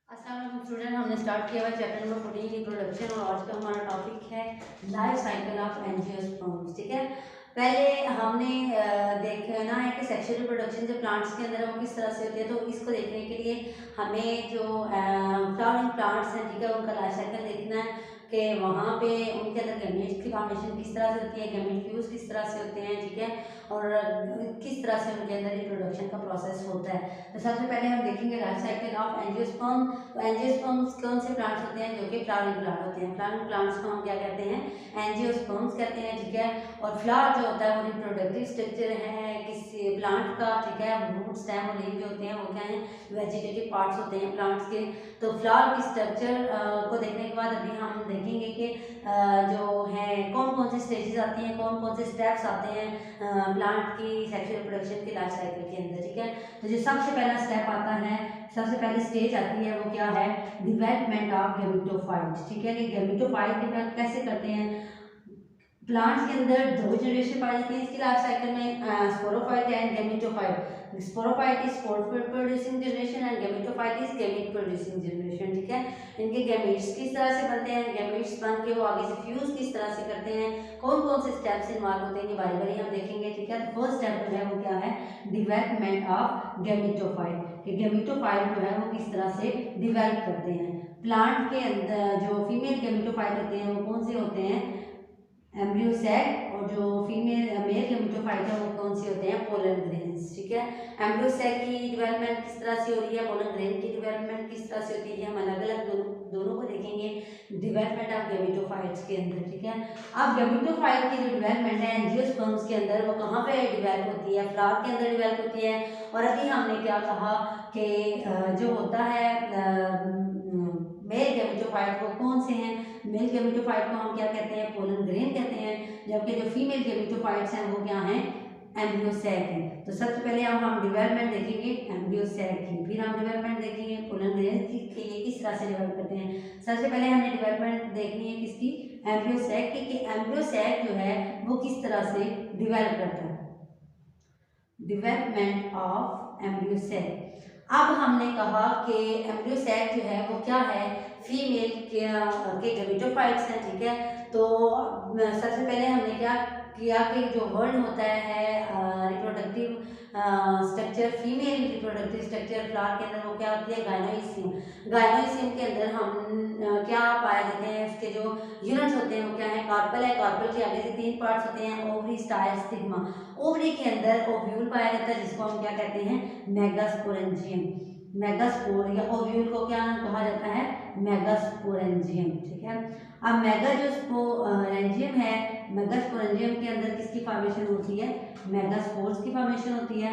अस्सलाम वालेकुम स्टूडेंट, हमने स्टार्ट किया हुआ चैप्टर नंबर 14 की प्रोडक्शन और आज का हमारा टॉपिक है लाइफ साइकिल ऑफ एंजियोस्पर्म्स। ठीक है, पहले हमने देखना है कि सेक्सुअल रिप्रोडक्शन जो प्लांट्स के अंदर है वो किस तरह से होती है। तो इसको देखने के लिए हमें जो फ्लावरिंग प्लांट्स हैं, ठीक है, उनका लाइफ साइकिल देखना है कि वहाँ पे उनके अंदर गैमेट्स की फॉर्मेशन किस तरह से होती है, गैमेट फ्यूज किस तरह से होते हैं, ठीक है, और किस तरह से उनके अंदर रिप्रोडक्शन का प्रोसेस होता है। तो सबसे पहले हम देखेंगे लाइफ साइकिल ऑफ एंजियोस्पर्म। तो एंजियोस्पर्म्स कौन से प्लांट्स होते हैं? जो कि फ्लावरिंग प्लांट होते हैं। फ्लावरिंग प्लांट्स को हम क्या कहते हैं? एंजियोस्पर्म्स कहते हैं, ठीक है। और फ्लावर जो होता है वो रिप्रोडक्टिव स्ट्रक्चर है किसी प्लांट का, ठीक है। रूट, स्टेम और लीव जो होते हैं वो क्या है? वेजिटेटिव पार्ट्स होते हैं प्लांट्स के। तो फ्लावर की स्ट्रक्चर को देखने के बाद अभी हम देखेंगे कि जो है कौन कौन सी स्टेजेस आती हैं, कौन कौन से स्टेप्स आते हैं प्लांट की सेक्सुअल रिप्रोडक्शन के लाइफ साइकिल के अंदर, ठीक है। तो जो सबसे पहला स्टेप आता है, सबसे पहली स्टेज आती है वो क्या है? डिवेलपमेंट ऑफ गैमेटोफाइट, ठीक है। कि गैमेटोफाइट डिवेलप कैसे करते हैं? प्लांट्स के अंदर दो जनरेशन पाई जाती है इसकी लाइफ साइकिल में, sporophyte and gametophyte. Sporophyte is spore producing generation and gametophyte is gamete producing generation, ठीक है। इनके गैमेट्स किस तरह से बनते हैं, गैमेट्स बन के वो आगे से फ्यूज किस तरह से करते हैं, कौन कौन से स्टेप्स इन्वॉल्व होते हैं, ये बारी बारी हम देखेंगे, ठीक है। फर्स्ट स्टेप जो है वो क्या है? Development of gametophyte. कि गैमेटोफाइट जो है वो किस तरह से डिवेल्प करते हैं। प्लांट के अंदर जो फीमेल गैमेटोफाइट होते हैं वो कौन से होते हैं? Embryo sac. और जो फीमेल मेल गैमेटोफाइट है वो कौन से होते हैं? पोलन ग्रेन्स, ठीक है। एम्ब्रियो सैक की डेवलपमेंट किस तरह से हो रही है, पोलन ग्रेन की डेवलपमेंट किस तरह से होती है, हम अलग अलग दोनों को देखेंगे डेवलपमेंट ऑफ गैमेटोफाइट्स के अंदर, ठीक है। अब गैमेटोफाइट की जो डेवलपमेंट है एंजियोस्पर्म्स के अंदर वो कहाँ पे डेवलप होती है? फ्लावर के अंदर डेवलप होती है। और अभी हमने क्या कहा कि जो होता है मेल गैमेटोफाइट वो कौन से हैं? मेल गैमेटोफाइट को हम क्या कहते हैं? पोलन ग्रेन कहते हैं। जबकि जो फीमेल गैमेटोफाइट्स हैं वो क्या हैं? एम्ब्रियो सैक हैं। तो सबसे पहले अब हम डेवलपमेंट देखेंगे एम्ब्रियो सैक की, फिर हम डेवलपमेंट देखेंगे पोलन ग्रेन की कि ये किस तरह से डेवलप करते हैं। सबसे पहले हमें डेवलपमेंट देखनी है किसकी? एम्ब्रियो सैक की, कि एम्ब्रियो सैक जो है वो किस तरह से डेवलप करता है। Development of embryo sac. अब हमने कहा कि एम्ब्रियो सैक जो है वो क्या है? फीमेल के गैमेटोफाइट्स हैं, ठीक है। तो सबसे पहले हमने क्या किया कि जो वर्ड होता है reproductive structure, female reproductive structure flower के अंदर वो क्या होती है? गाइनोइसियम। गाइनोइसियम के अंदर हम क्या पाए जाते हैं? उसके जो यूनिट्स होते हैं वो क्या है? कार्पल है। कार्पल के आगे से 3 पार्ट्स होते हैं, ओवरी, स्टाइल, स्टिग्मा। ओवरी के अंदर ओव्यूल पाया जाता है जिसको हम क्या कहते हैं? मेगास्पोरेंजियम। मेगास्पोर या ओव्यूल को क्या कहा जाता है? मेगास्पोरेंजियम, ठीक है। अब मेगा जो स्पोरेंजियम है, मेगास्पोरेंजियम के अंदर किसकी फॉर्मेशन होती है? मेगास्पोर्स की फॉर्मेशन होती है।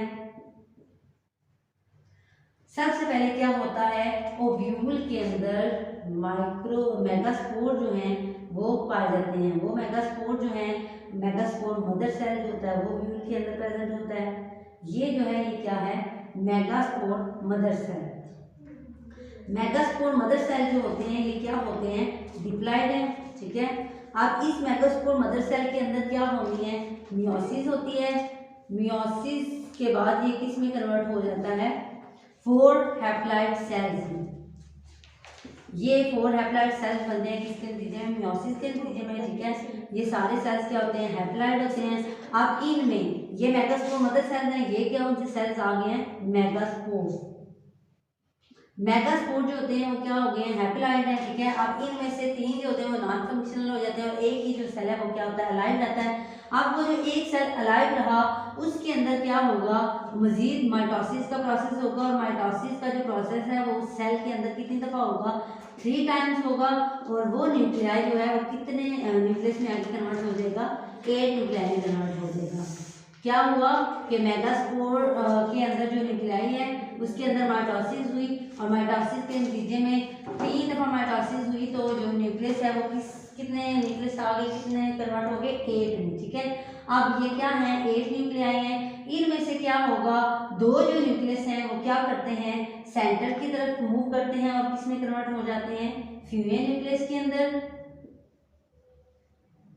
सबसे पहले क्या होता है? ओव्यूल के अंदर माइक्रो मेगास्पोर जो हैं वो पाए जाते हैं। वो मेगास्पोर जो हैं, मेगास्पोर मदर सेल जो होता है वो ओव्यूल के अंदर प्रेजेंट होता है। ये जो है ये क्या है? Megaspore mother cell. Megaspore mother cell जो होते हैं ये क्या होते हैं? डिप्लॉइड है, ठीक है। अब इस मेगास्पोर मदर सेल के अंदर क्या होनी है? मियोसिस होती है। मियोसिस के बाद ये किस में कन्वर्ट हो जाता है? 4 हैप्लॉइड सेल्स में। ये 4 हैप्लॉइड सेल्स बनते हैं किसके नतीजे में? मियोसिस के नतीजे में, ठीक है। ये सारे सेल्स क्या होते हैं? हैप्लॉइड होते हैं। अब इनमें ये मेगास्पोर मदर सेल्स हैं, ये क्या उनसे सेल्स आ गए हैं? मेगास्पोर्स। मेगास्पोर जो होते हैं वो क्या हो गए हैं? हैप्लॉइड है, ठीक है। अब इनमें से 3 जो होते हैं वो नॉन फंक्शनल हो जाते हैं और एक ही जो सेल है वो क्या होता है? अलाइव रहता है। अब वो जो एक सेल अलाइव रहा उसके अंदर क्या होगा? मजीद माइटोसिस का प्रोसेस होगा और माइटोसिस का जो प्रोसेस है वो सेल के अंदर कितनी दफ़ा होगा? 3 टाइम्स होगा। और वो न्यूक्लियाई जो है वो कितने न्यूक्लियस में आगे कन्वर्ट हो जाएगा? 8 न्यूक्लियाई में कन्वर्ट हो जाएगा। क्या हुआ कि मेगास्पोर के अंदर जो न्यूक्लियाई है उसके अंदर माइटोसिस हुई और माइटोसिस के नतीजे में 3 दफ़ा माइटोसिस हुई तो जो न्यूक्लियस है वो कितने न्यूक्लियस आ गए? कितने कन्वर्ट हो गए? 8 में, ठीक है। अब ये क्या है? 8 न्यूक्लियाई हैं। इनमें से क्या होगा? 2 जो न्यूक्लियस हैं वो क्या करते हैं? सेंटर की तरफ मूव करते हैं और किस में कन्वर्ट हो जाते हैं? फीमेल न्यूक्लियस के अंदर।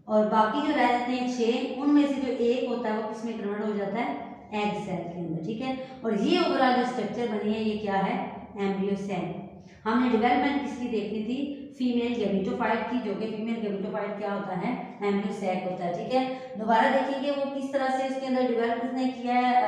और बाकी जो रह जाते हैं 6, उनमें से जो एक होता है वो किस में कन्वर्ट हो जाता है? एग सेल के अंदर, ठीक है। और ये ओवरऑल जो स्ट्रक्चर बनी है ये क्या है? Embryo cell. हमने डेवलपमेंट किसकी देखनी थी, फीमेल गैमेटोफाइट की, जो कि फीमेल गैमेटोफाइट क्या होता है, एम्ब्रियो सैक होता है। ठीक है, दोबारा देखेंगे वो किस तरह से उसके अंदर डेवलप उसने किया है,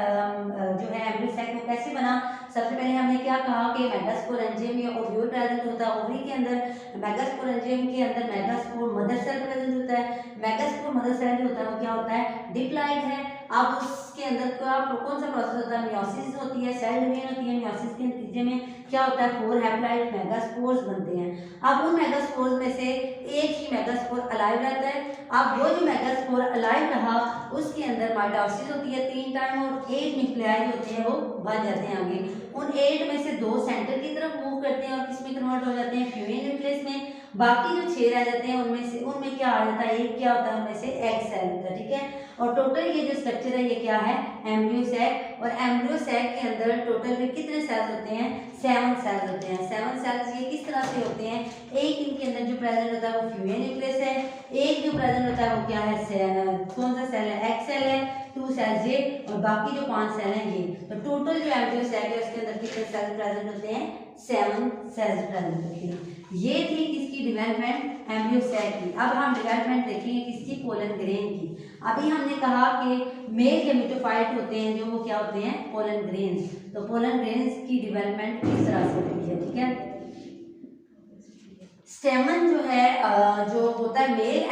जो है एम्ब्रियो सैक वो कैसे बना। सबसे पहले हमने क्या कहा कि मेगास्पोरेंजियम या ओव्यूल प्रेजेंट होता है ओवरी के अंदर। मेगास्पोरेंजियम के अंदर मेगास्पोर मदर सेल प्रेजेंट होता है। मेगास्पोर मदर सेल जो होता है वो क्या होता है, डिप्लॉइड है। अब उसके अंदर कौन सा प्रोसेस होता है, मियोसिस होती है, सेल डिवीजन होती है। मियोसिस के नतीजे में क्या होता है, 4 हैप्लॉइड मेगास्पोर्स बनते हैं। अब उन मेगास्पोर्स में से एक ही मेगास्पोर अलाइव रहता है। अब वो जो मेगास्पोर अलाइव रहा उसके अंदर माइटोसिस होती है 3 टाइम, और 8 न्यूक्लियाई होते हैं वो बन जाते हैं आगे। उन 8 में से 2 सेंटर की तरफ मूव करते हैं और किसमें कन्वर्ट हो जाते हैं, फ्यूजन न्यूक्लियस में। बाकी जो 6 रह जाते हैं उनमें क्या आ जाता है, एक क्या होता है उनमें से एग सेल होता है। ठीक है, और टोटल ये जो स्ट्रक्चर है ये क्या है, एम्ब्रियो सैक। और एम्ब्रियो सैक के अंदर टोटल में कितने सेल्स होते हैं, 7 सेल्स होते हैं। 7 सेल्स ये किस तरह से होते हैं, एक इनके अंदर जो प्रेजेंट होता है वो फ्यूजन न्यूक्लियस है, एक जो प्रेजेंट होता है वो क्या है, कौन सा सेल है, एग सेल है, 2 सेल्स ये, और बाकी जो 5 सेल हैं ये। तो टोटल जो एम्ब्रियो सैक है उसके अंदर कितने सेल्स प्रेजेंट होते हैं, 7 सेल्स प्रेजेंट होते हैं। ये थी किसकी डेवलपमेंट, एम्ब्रियो सैक की। अब हम डेवलपमेंट देखेंगे किसकी, पोलन ग्रेन की। अभी हमने कहा कि मेल गैमेटोफाइट होते हैं जो वो क्या होते हैं, पोलन ग्रेन्स। तो पोलन ग्रेन्स की डेवलपमेंट किस तरह से होती है, ठीक है। स्टेमन जो है जो होता है मेल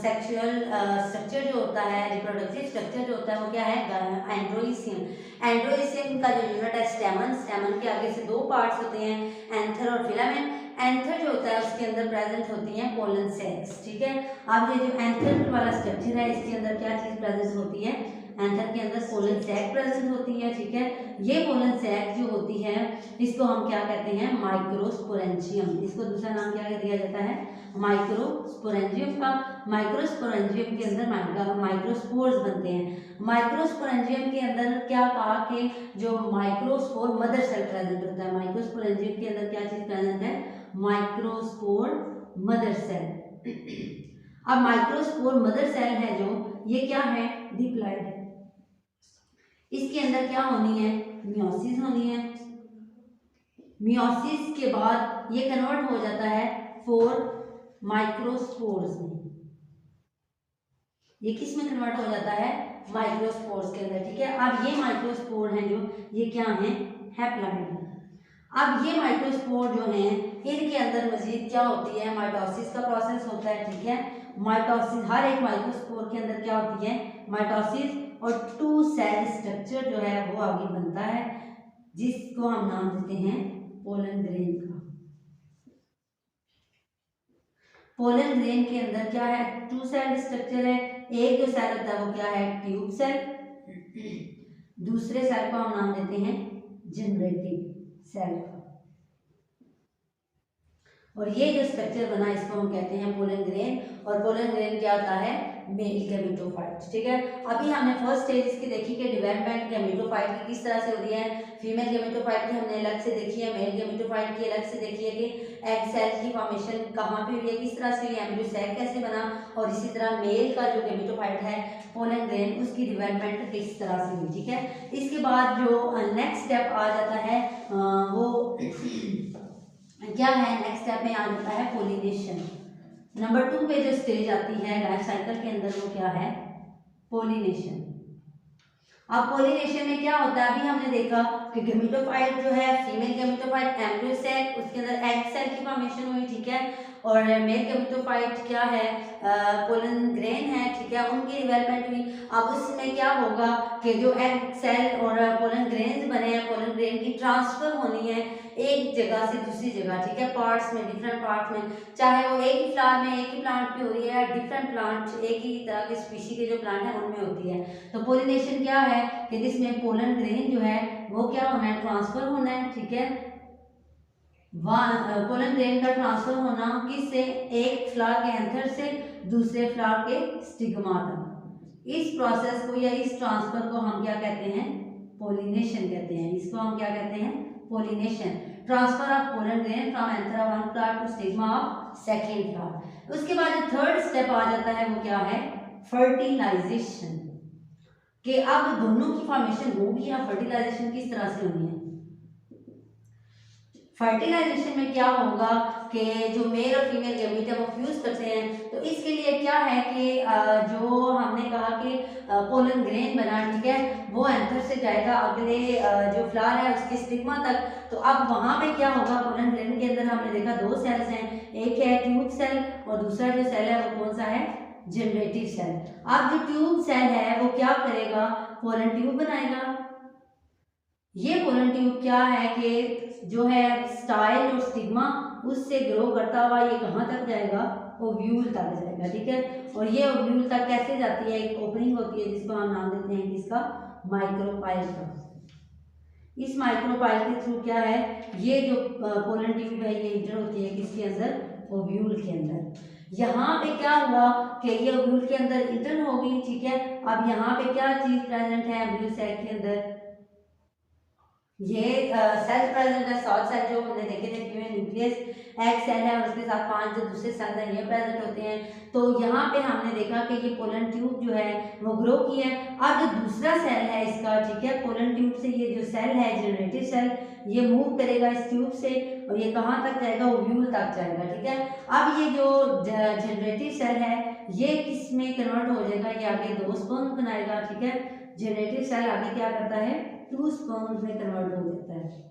सेक्सुअल स्ट्रक्चर जो होता है, रिप्रोडक्टिव स्ट्रक्चर जो होता है वो क्या है, एंड्रोइसियम। एंड्रोइसियम का जो यूनिट है स्टेमन, स्टेमन के आगे से 2 पार्ट्स होते हैं, एंथर और फिलामेंट। एंथर जो होता है उसके अंदर प्रेजेंट होती हैं पोलन सेल्स। ठीक है, अब ये जो एंथर वाला स्ट्रक्चर है इसके अंदर क्या चीज प्रेजेंट होती है, एंथर के अंदर पोलन सैक प्रेजेंट होती है। ठीक है, ये पोलन सैक जो होती है इसको हम क्या कहते हैं, माइक्रोस्पोरेंजियम। इसको दूसरा नाम क्या दिया जाता है, माइक्रोस्पोरेंजियम का। माइक्रोस्पोरेंजियम के अंदर माइक्रोस्पोर्स बनते हैं। माइक्रोस्पोरेंजियम के अंदर क्या कहा कि जो माइक्रोस्पोर मदर सेल प्रेजेंट होता है। माइक्रोस्पोरेंजियम के अंदर क्या चीज प्रेजेंट है, माइक्रोस्पोर मदर सेल। अब माइक्रोस्पोर मदर सेल है जो ये क्या है, डिप्लॉइड है। इसके अंदर क्या होनी है, मियोसिस होनी है। मियोसिस के बाद ये कन्वर्ट हो जाता है 4 माइक्रोस्पोर्स में। ये किस में कन्वर्ट हो जाता है, माइक्रोस्पोर्स के अंदर। ठीक है, अब ये माइक्रोस्पोर हैं जो ये क्या हैं, हैप्लॉइड। अब ये माइक्रोस्पोर जो हैं इनके अंदर मजीद क्या होती है, माइटोसिस का प्रोसेस होता है। ठीक है, माइटोसिस हर एक माइक्रोस्पोर के अंदर क्या होती है, माइटोसिस, और 2 सेल स्ट्रक्चर जो है वो आगे बनता है जिसको हम नाम देते हैं पोलन ग्रेन का। पोलन ग्रेन के अंदर क्या है, 2 सेल स्ट्रक्चर है। एक जो सेल होता है वो क्या है, ट्यूब सेल। दूसरे सेल को हम नाम देते हैं जनरेटिव सेल का। और ये जो स्ट्रक्चर बना इसको हम कहते हैं पोलन ग्रेन। और पोलन ग्रेन क्या होता है, मेल गैमेटोफाइट। ठीक है, अभी हमने फर्स्ट स्टेज इसकी देखी कि डेवलपमेंट गैमेटोफाइट की किस तरह से हो रही है। फीमेल गैमेटोफाइट की हमने अलग से देखी है, मेल गैमेटोफाइट की अलग से देखी है कि एग सेल की फॉर्मेशन कहाँ पे हुई है, किस तरह से हुई है, एम्ब्रियो सैक कैसे बना, और इसी तरह मेल का जो गैमेटोफाइट है पोलन ग्रेन उसकी डेवलपमेंट किस तरह से हुई। ठीक है, इसके बाद जो नेक्स्ट स्टेप आ जाता है वो क्या है, नेक्स्ट स्टेप में आ जाता है पोलिनेशन। नंबर 2 पे जो स्टेज आती है लाइफ साइकिल के अंदर वो क्या है, पोलिनेशन। अब पोलिनेशन में क्या होता है, अभी हमने देखा कि गैमेटोफाइट जो है, फीमेल गैमेटोफाइट एम्ब्रियो सैक, उसके अंदर एग सेल की फॉर्मेशन हुई। ठीक है, और मेल गैमेटोफाइट क्या है, पोलन ग्रेन है। ठीक है, उनकी डेवलपमेंट हुई। अब उसमें क्या होगा कि जो एग सेल और पोलन ग्रेन्स बने हैं, पोलन ग्रेन की ट्रांसफर होनी है एक जगह से दूसरी जगह। ठीक है, पार्ट्स में, डिफरेंट पार्ट्स में, चाहे वो एक ही फ्लावर में, एक ही प्लांट पे हो रही है, या डिफरेंट प्लांट एक ही तरह के स्पीशी के जो प्लांट है उनमें होती है। तो पोलिनेशन क्या है कि जिसमें पोलन ग्रेन जो है वो क्या होना है, ट्रांसफर होना है। ठीक है, पोलन ग्रेन का ट्रांसफर होना किससे, एक फ्लावर के एंथर से दूसरे फ्लावर के स्टिग्मा तक। इस प्रोसेस को या इस ट्रांसफर को हम क्या कहते हैं, पोलिनेशन कहते हैं। इसको हम क्या कहते हैं, pollination. Transfer of pollen grain from anther of one flower to stigma of second flower. उसके बाद जो थर्ड स्टेप आ जाता है वो क्या है, फर्टिलाइजेशन। कि अब दोनों की फॉर्मेशन होगी या फर्टिलाइजेशन किस तरह से होनी है। फर्टिलाइजेशन में क्या होगा कि जो मेल और फीमेल गैमीट है वो फ्यूज करते हैं। तो इसके लिए क्या है कि जो हमने कहा कि पोलन ग्रेन बना, ठीक है, वो एंथर से जाएगा अगले जो फ्लावर है उसके स्टिग्मा तक। तो अब वहाँ पे क्या होगा, पोलन ग्रेन के अंदर हमने देखा दो सेल्स हैं, एक है ट्यूब सेल और दूसरा जो सेल है वो कौन सा है, जनरेटिव सेल। अब जो ट्यूब सेल है वो क्या करेगा, पोलन ट्यूब बनाएगा। ये पोलन ट्यूब क्या है कि जो है स्टाइल और स्टिग्मा उससे ग्रो करता हुआ ये कहाँ तक जाएगा, ओव्यूल तक जाएगा, ठीक है। और ये ओव्यूल तक कैसे जाती है, एक ओपनिंग होती है जिसको हम नाम देते हैं किसका, माइक्रोपाइल का। इस माइक्रोपाइल के थ्रू क्या है, ये जो पोलन ट्यूब है ये इंटर होती है किसके अंदर, ओव्यूल के अंदर। यहाँ पे क्या हुआ कि ये ओव्यूल के अंदर इंटर हो गई, ठीक है। अब यहाँ पे क्या चीज प्रेजेंट है एम्ब्रियो सेल के अंदर, ये सेल प्रेजेंट है, 7 सेल जो हमने देखे थे, फीमेल न्यूक्लियस, एग सेल है और उसके साथ 5 जो दूसरे सेल हैं ये प्रेजेंट होते हैं। तो यहाँ पे हमने देखा कि ये पोलन ट्यूब जो है वो ग्रो की है। अब जो दूसरा सेल है इसका, ठीक है, पोलन ट्यूब से ये जो सेल है जनरेटिव सेल, ये मूव करेगा इस ट्यूब से और ये कहाँ तक जाएगा, ओव्यूल तक जाएगा, ठीक है। अब ये जो जनरेटिव सेल है ये किस में कन्वर्ट हो जाएगा, ये आगे 2 स्पर्म बनाएगा, ठीक है। जनरेटिव सेल आगे क्या करता है, 2 स्पर्म्स में कन्वर्ट हो जाता है।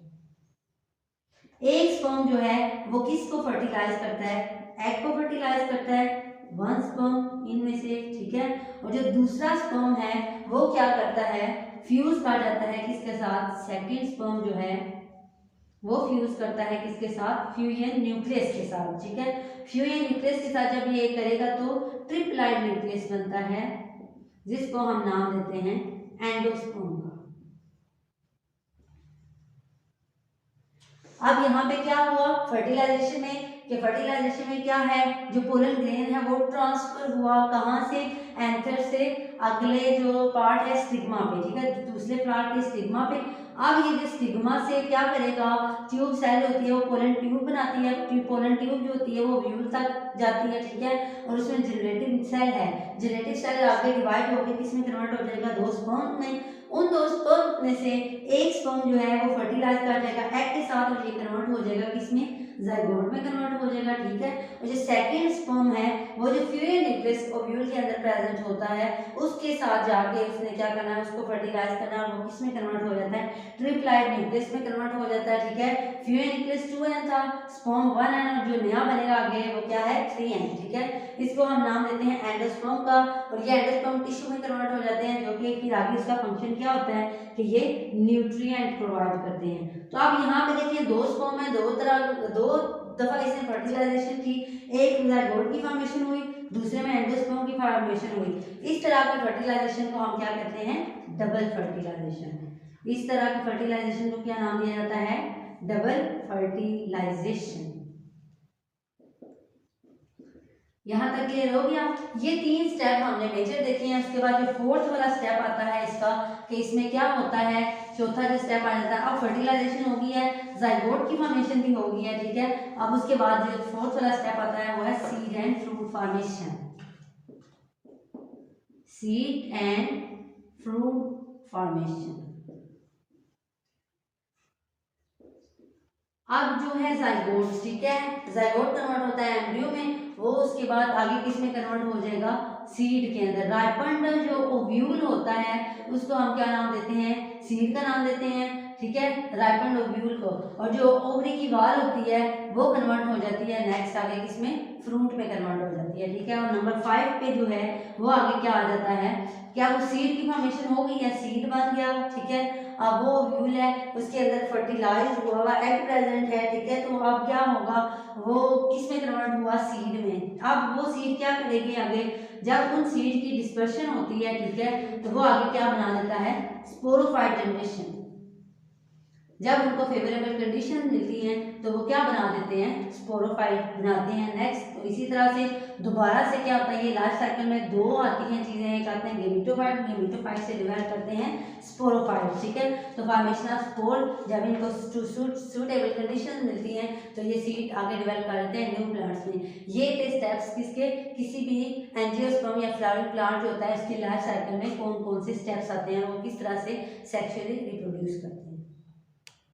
एक स्पर्म जो है वो किसको फर्टिलाइज करता है, एग को फर्टिलाइज करता है, 1 स्पर्म इनमें से, ठीक है। और जो दूसरा स्पर्म है वो क्या करता है, फ्यूज कर जाता है किसके साथ, सेकंड स्पर्म जो है वो फ्यूज करता है किसके साथ, फ्यूजन न्यूक्लियस के साथ, ठीक है। फ्यूजन न्यूक्लियस के साथ जब ये करेगा तो ट्रिप्लाइड न्यूक्लियस बनता है जिसको हम नाम देते हैं एंडोस्पर्म का। अब यहाँ पे क्या हुआ फर्टिलाइजेशन में, कि फर्टिलाइजेशन में क्या है, जो पोलन ग्रेन है वो ट्रांसफर हुआ कहाँ से, एंथर से अगले जो पार्ट है स्टिग्मा पे, ठीक है, दूसरे फ्लावर के स्टिग्मा पे। अब ये जो स्टिग्मा से क्या करेगा, ट्यूब सेल होती है वो पोलन ट्यूब बनाती है, पोलन ट्यूब जो होती है वो व्यूल तक जाती है, ठीक है। और उसमें जनरेटिव सेल है, जनरेटिव सेल आगे डिवाइड होकर किसमें कन्वर्ट हो जाएगा, 2 स्पर्म में। उन 2 स्पर्म में से एक स्पर्म जो है वो फर्टिलाइज कर जाएगा एग के साथ और ये कन्वर्ट हो जाएगा किसमें, जाइगोट में कन्वर्ट हो जाएगा, ठीक है। और जो सेकंड स्पर्म है वो जो फ्यूजन न्यूक्लियस ओव्यूल के अंदर प्रेजेंट होता है उसके साथ जाके उसने क्या करना है, उसको फर्टिलाइज करना है और वो किसमें कन्वर्ट हो जाता है, ट्रिप्लाइड न्यूक्लियस में कन्वर्ट हो जाता है, ठीक है। फ्यूजन न्यूक्लियस 2n था, स्पर्म 1n और जो नया बनेगा आगे वो क्या है 3n, ठीक है। इसको हम नाम देते हैं एंडोस्पर्म का। और ये एंडोस्पर्म टिश्यू में कन्वर्ट हो जाते हैं जो कि फिर आगे इसका फंक्शन क्या होता है कि ये न्यूट्रिएंट प्रोवाइड करते हैं। तो अब यहाँ पे देखिए 2 स्पर्म है, 2 दफा इसने फर्टिलाइजेशन की, एक जाइगोट की फॉर्मेशन हुई, दूसरे में एंडोस्पर्म की फॉर्मेशन हुई। इस तरह के फर्टिलाइजेशन को हम क्या कहते हैं, डबल फर्टिलाइजेशन। इस तरह की फर्टिलाइजेशन को क्या नाम दिया जाता है, डबल फर्टिलाइजेशन। यहाँ तक क्लियर हो गया। ये 3 स्टेप हमने मेजर देखे हैं। उसके बाद जो 4th वाला स्टेप आता है इसका, कि इसमें क्या होता है, चौथा जो स्टेप आ जाता है, अब फर्टिलाइजेशन हो गई है, जाइगोट की फॉर्मेशन भी हो गई है, ठीक है। अब उसके बाद जो 4th वाला स्टेप आता है वो है seed and fruit formation. Seed and fruit formation. अब जो है जाइगोट, ठीक है, जाइगोट कन्वर्ट होता है एम्ब्रियो में, वो उसके बाद आगे किस में कन्वर्ट हो जाएगा, सीड के अंदर। राइपन्ड जो ओव्यूल होता है उसको हम क्या नाम देते हैं, सीड का नाम देते हैं, ठीक है, राइपन्ड ओव्यूल को। और जो ओवरी की वाल होती है वो कन्वर्ट हो जाती है नेक्स्ट आगे किसमें, फ्रूट में कन्वर्ट हो जाती है, ठीक है। और नंबर 5 पे जो है वो आगे क्या आ जाता है, क्या वो सीड की फॉर्मेशन हो गई है, सीड बन गया, ठीक है। अब वो ओव्यूल है उसके अंदर फर्टिलाइज हुआ हुआ एग प्रेजेंट है, ठीक है। तो अब क्या होगा, वो किस में कन्वर्ट हुआ, सीड में। अब वो सीड क्या करेगी आगे, जब उन सीड की डिस्पर्शन होती है, ठीक है, तो वो आगे क्या बना देता है, स्पोरोफाइट जनरेशन। जब उनको फेवरेबल कंडीशन मिलती हैं तो वो क्या बना देते हैं, स्पोरोफाइट बनाते हैं नेक्स्ट। तो इसी तरह से दोबारा से क्या होता है, ये लाइफ साइकिल में 2 आती हैं चीज़ें, एक आते हैं गेमिटोफाइट, गेमिटोफाइट से डिवेल्प करते हैं स्पोरोफाइट, ठीक है। तो फॉर्मेशन ऑफ स्पोर, जब इनको सूटेबल कंडीशन मिलती हैं तो ये सीड आगे डिवेल्प कर देते हैं न्यू प्लांट्स में। ये थे स्टेप्स किसके, किसी भी एंजियोस्पर्म या फ्लावरिंग प्लांट जो होता है उसकी लाइफ साइकिल में कौन कौन से स्टेप्स आते हैं, वो किस तरह से सेक्सुअली रिप्रोड्यूस करते हैं।